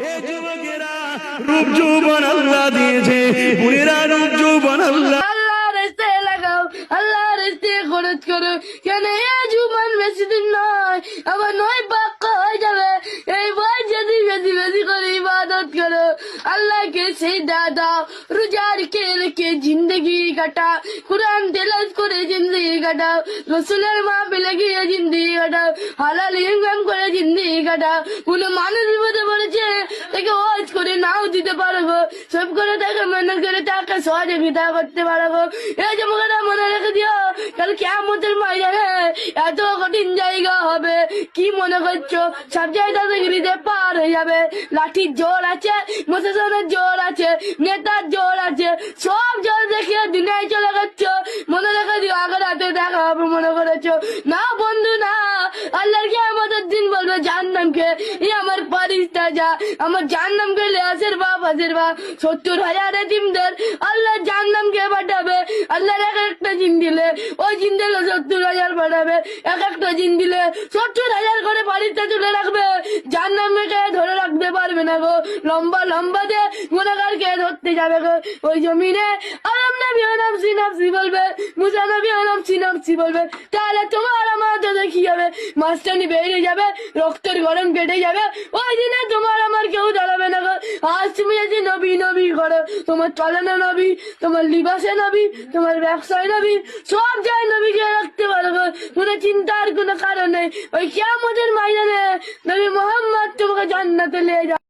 এ যুবকেরা রূপ যৌবন আল্লাহ দিয়েছে, বুড়িরা রূপ যৌবন আল্লাহ আল্লাহর রাস্তায় লাগাও, আল্লাহর রাস্তায় খরচ করো। কেন এই জীবন বেশি দিন নয়, আবার নয় পাক্কা হয়ে যাবে। এই বয়স যদি বেশি বেশি করে ইবাদত করো, আল্লাহকে সিজদা দাও, রোজা রেখে জিন্দগি কাটা, কুরআন তেলাওয়াত করে জিন্দগি কাটাও, রাসূলের মাহফিলে গিয়ে জিন্দগি কাটাও, হালাল ইনকাম করে জিন্দগি কাটাও। কোন মানুষ বিপদে পড়েছে তাকে ওয়াজ করে নাও দিতে পারবো, সব করে তাকে মেহনত করে তাকে সহযোগিতা করতে পারবো। এই যুবকেরা মনে রেখে দিও, কাল কিয়ামতের ময়দানে এত কঠিন জায়গা হবে, কি মনে করছো সব জায়গা থেকে পার হয়ে যাবে? লাঠির জোর আছে, প্রশাসনের জোর আছে, নেতার জোর আছে, সব জোর দেখিয়ে দুনিয়ায় চলে গেছ। মনে রেখে দিও আখেরাতে দেখা হবে মনে করেছো না বন্ধু না। আল্লাহর কিয়ামতের দিন বলবে জাহান্নামকে, এই আমার ফারিস্তা যা, আমার জাহান্নামকে লেয়াসের বাপ হাসের বাপ 70,000 এতিমদের আল্লাহ জাহান্নামকে পাঠাবে। আল্লাহর এক একটা জিন দিলে ওই জিন দিলে 70,000 পাঠাবে, এক একটা জিন দিলে 70,000 করে ফারিস্তা তুলে রাখবে। জাহান্নামকে ধরে রাখতে পারবে না গো, লম্বা লম্বা দিয়ে গুনাহগারকে ধরতে যাবে গো। ওই জমিনে আলম নবী নাফসি নাফসি বলবে, মুসা নবী নাফসি নাফসি বলবে, তাহলে তোমার আমার দাদা কি হবে? মাস্টানি বেরিয়ে যাবে, রক্তের গরম কেটে যাবে। ওই দিনে তোমার আমার কেউ দাঁড়াবে না গো। আজ তুমি যদি নবী নবী করো, তোমার চলনে নবী, তোমার লিবাসে নবী, তোমার ব্যবসায় নবী, সব জায়গায় নবীকে রাখতে পারো গো। কোনো চিন্তার কোনো কারণ নেই। ওই কিয়ামতের ময়দানে নবী মোহাম্মদ তোমাকে জান্নাতে নিয়ে যাবে।